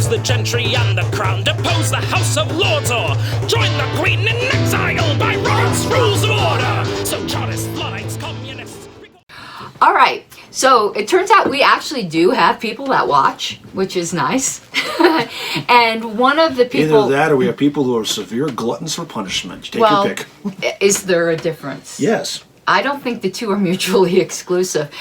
oppose the gentry and the crown, depose the House of Lords, or join the Queen in exile by Robert's Rules of Order. So Chartists, Luddites, Communists... All right, so it turns out we actually do have people that watch, which is nice. And one of the people... Either that or we have people who are severe gluttons for punishment. You take your pick. Is there a difference? Yes. I don't think the two are mutually exclusive.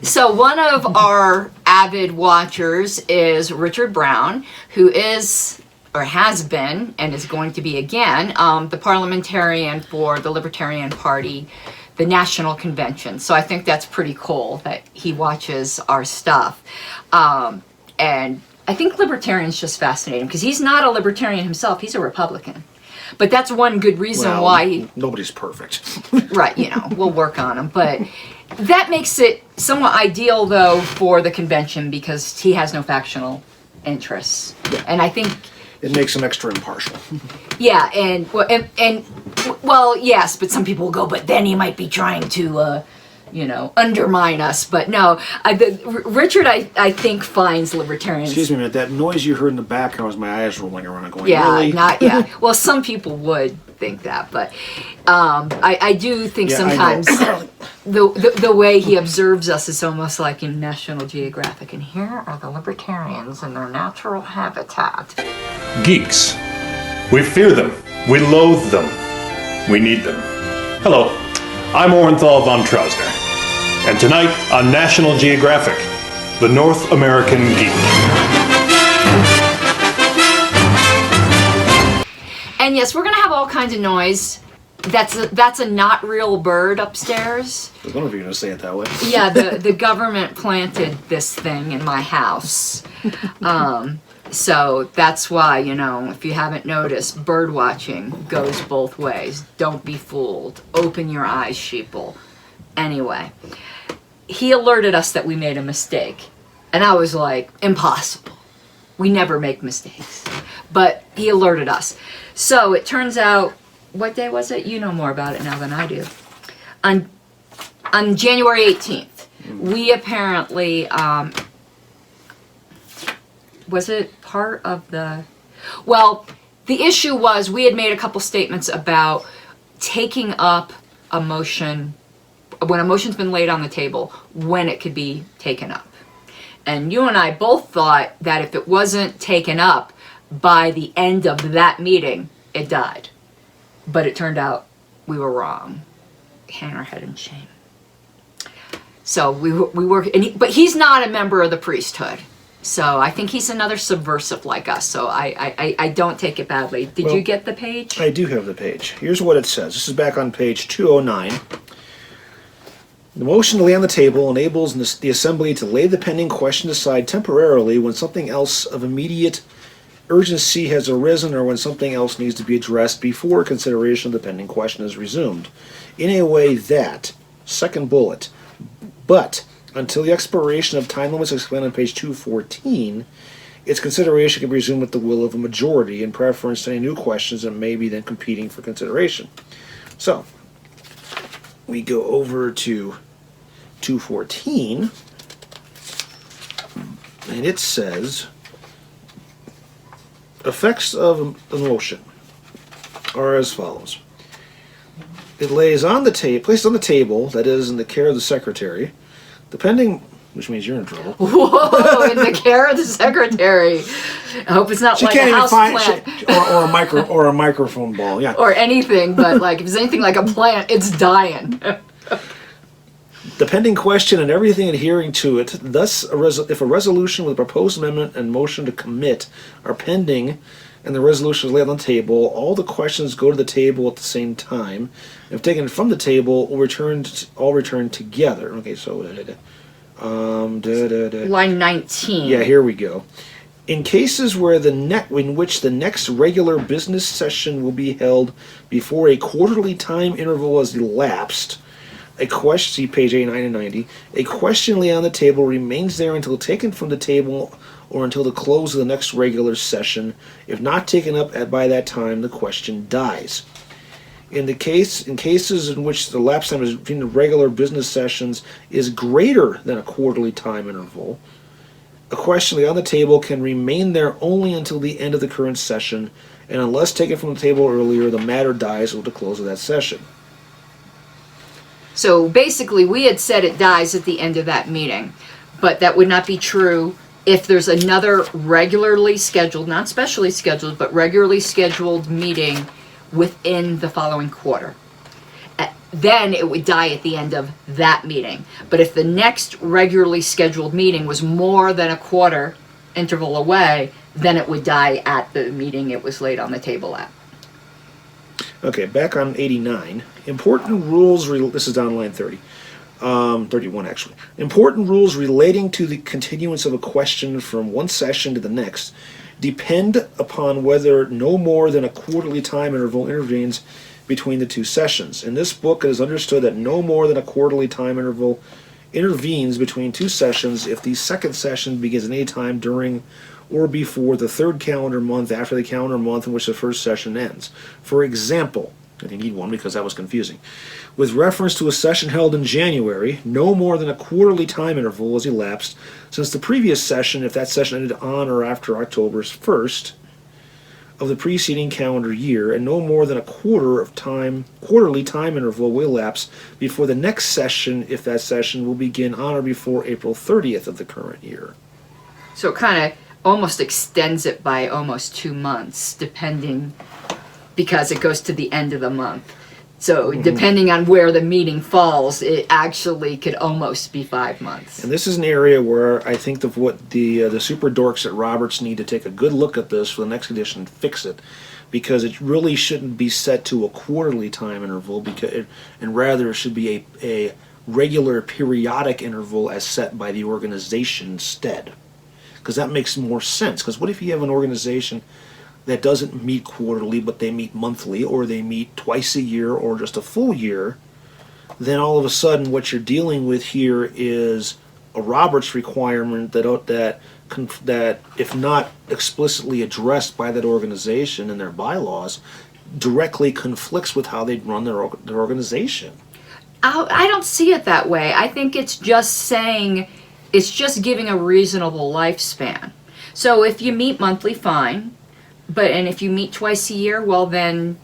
So one of our avid watchers is Richard Brown, who is, or has been, and is going to be again, the parliamentarian for the Libertarian Party, the National Convention. So I think that's pretty cool that he watches our stuff. And I think Libertarian's just fascinating, because he's not a Libertarian himself, he's a Republican. But that's one good reason why he... Nobody's perfect. Right, you know, we'll work on him. But that makes it somewhat ideal, though, for the convention, because he has no factional interests. Yeah. And I think... It makes him extra impartial. Yeah, well, yes, but some people will go, but then he might be trying to, you know, undermine us. But no, Richard, I think, finds libertarians... Excuse me a minute, that noise you heard in the background was my eyes rolling around and going, yeah, really? Yeah. Well, some people would think that, but I do think sometimes the way he observes us is almost like in National Geographic. And here are the libertarians in their natural habitat. Geeks. We fear them. We loathe them. We need them. Hello, I'm Orenthal von Trausner. And tonight on National Geographic, the North American Geek. And yes, we're going to have all kinds of noise. That's a not real bird upstairs. I was wondering if you were going to say it that way. Yeah, the government planted this thing in my house. So that's why, you know, if you haven't noticed, bird watching goes both ways. Don't be fooled. Open your eyes, sheeple. Anyway, he alerted us that we made a mistake. And I was like, impossible. We never make mistakes. But he alerted us. So it turns out, what day was it? You know more about it now than I do. On January 18th, we apparently, was it part of the... Well, the issue was we had made a couple statements about taking up a motion, when a motion's been laid on the table, when it could be taken up. And you and I both thought that if it wasn't taken up by the end of that meeting, it died. But it turned out we were wrong. Hang our head in shame. So we were, but he's not a member of the priesthood. So I think he's another subversive like us. So I don't take it badly. Did you get the page? I do have the page. Here's what it says. This is back on page 209. The motion to lay on the table enables the assembly to lay the pending question aside temporarily when something else of immediate urgency has arisen or when something else needs to be addressed before consideration of the pending question is resumed. In a way that, second bullet, but until the expiration of time limits explained on page 214, its consideration can be resumed at the will of a majority in preference to any new questions that may be then competing for consideration. So, we go over to 214, and it says, effects of a motion are as follows. It lays on the table, placed on the table, that is in the care of the secretary, depending, which means you're in trouble. Whoa, in the care of the secretary. I hope it's not She like can't a even house find, plant. or a microphone ball, yeah. Or anything, but like if it's anything like a plant, it's dying. The pending question and everything adhering to it, thus if a resolution with a proposed amendment and motion to commit are pending and the resolution is laid on the table, all the questions go to the table at the same time. If taken from the table, all return together. Okay, so Line 19. yeah, here we go. In cases where in which the next regular business session will be held before a quarterly time interval has elapsed, a question, see page 89 and 90, a question laid on the table remains there until taken from the table or until the close of the next regular session. If not taken up by that time, the question dies. In cases in which the elapsed time between the regular business sessions is greater than a quarterly time interval, A question laid on the table can remain there only until the end of the current session, and unless taken from the table earlier, the matter dies at the close of that session. So basically, we had said it dies at the end of that meeting, but that would not be true if there's another regularly scheduled, not specially scheduled, but regularly scheduled meeting within the following quarter. Then it would die at the end of that meeting. But if the next regularly scheduled meeting was more than a quarter interval away, then it would die at the meeting it was laid on the table at. Okay, back on 89. Important rules, this is down line 30. 31 actually. Important rules relating to the continuance of a question from one session to the next depend upon whether no more than a quarterly time interval intervenes between the two sessions. In this book, it is understood that no more than a quarterly time interval intervenes between two sessions if the second session begins at any time during or before the third calendar month after the calendar month in which the first session ends. For example, and you need one because that was confusing. With reference to a session held in January, no more than a quarterly time interval has elapsed since the previous session if that session ended on or after October 1st of the preceding calendar year, and no more than a quarterly time interval will elapse before the next session if that session will begin on or before April 30th of the current year. So it kind of almost extends it by almost 2 months, depending, because it goes to the end of the month. So depending on where the meeting falls, it actually could almost be 5 months. And this is an area where I think what the super dorks at Roberts need to take a good look at this for the next edition and fix it, because it really shouldn't be set to a quarterly time interval, and rather it should be a regular periodic interval as set by the organization instead. Because that makes more sense. Because what if you have an organization that doesn't meet quarterly, but they meet monthly, or they meet twice a year, or just a full year? Then all of a sudden what you're dealing with here is a Roberts requirement that if not explicitly addressed by that organization in their bylaws, directly conflicts with how they run their organization. I don't see it that way. I think it's just saying, it's just giving a reasonable lifespan. So if you meet monthly, fine. And if you meet twice a year, well then...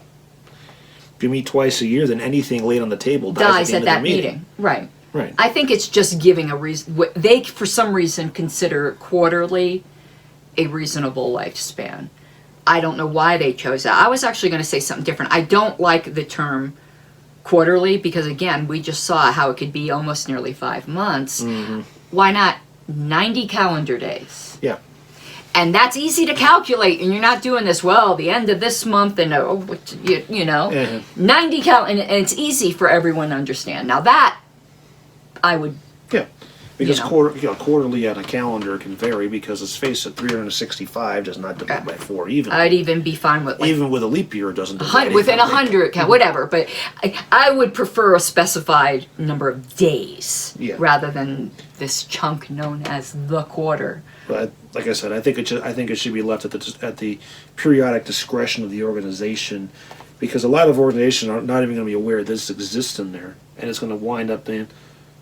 If you meet twice a year, then anything laid on the table dies at that meeting. Right. Right. I think it's just giving a reason. They, for some reason, consider quarterly a reasonable lifespan. I don't know why they chose that. I was actually going to say something different. I don't like the term quarterly because, again, we just saw how it could be almost nearly 5 months. Mm-hmm. Why not 90 calendar days? Yeah. And that's easy to calculate, and you're not doing this, well, the end of this month, and you know, Mm-hmm. 90 and it's easy for everyone to understand. Now that, I would... Yeah, because you know. Quarterly on a calendar can vary, because let's face it, 365 does not divide by 4 even. I'd even be fine with... Even with a leap year, it doesn't divide within 100, whatever, but I would prefer a specified number of days, rather than this chunk known as the quarter. But like I said, I think it should be left at the periodic discretion of the organization, because a lot of organizations are not even going to be aware this exists in there, and it's going to wind up being,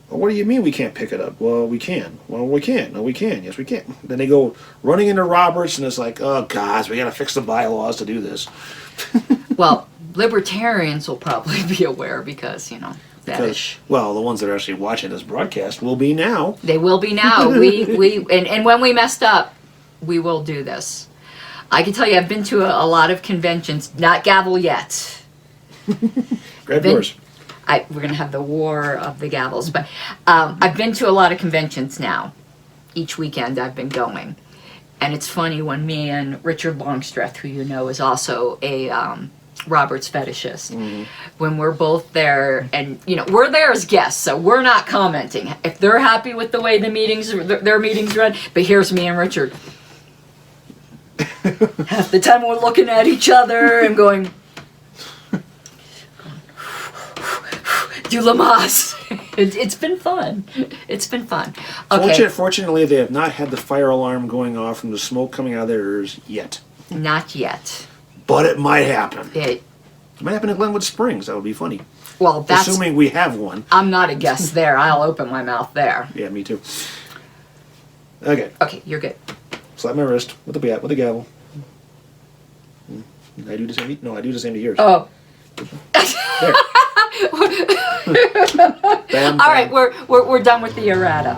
well, what do you mean we can't pick it up? Well, we can. Well, we can. No, we can. Yes, we can. Then they go running into Roberts, and it's like, oh, gosh, we got to fix the bylaws to do this. Well, Libertarians will probably be aware because, you know, well, the ones that are actually watching this broadcast will be now. They will be now. And when we messed up, we will do this. I can tell you, I've been to a lot of conventions. Not gavel yet. Grab yours. We're going to have the war of the gavels. But I've been to a lot of conventions now. Each weekend I've been going. And it's funny when me and Richard Longstreth, who you know is also a Roberts fetishist, when we're both there, and you know, we're there as guests, so we're not commenting. If they're happy with the way their meetings run, but here's me and Richard. Half the time we're looking at each other and going, du Lamas. It's been fun. It's been fun. Okay. Fortunately, they have not had the fire alarm going off from the smoke coming out of their ears yet. Not yet. But it might happen. It might happen in Glenwood Springs. That would be funny. Well, that's... Assuming we have one. I'm not a guest there. I'll open my mouth there. Yeah, me too. Okay. Okay, you're good. Slap my wrist with the gavel. I do the same. No, I do the same to yours. Oh. There. Bam, All right, we're done with the errata.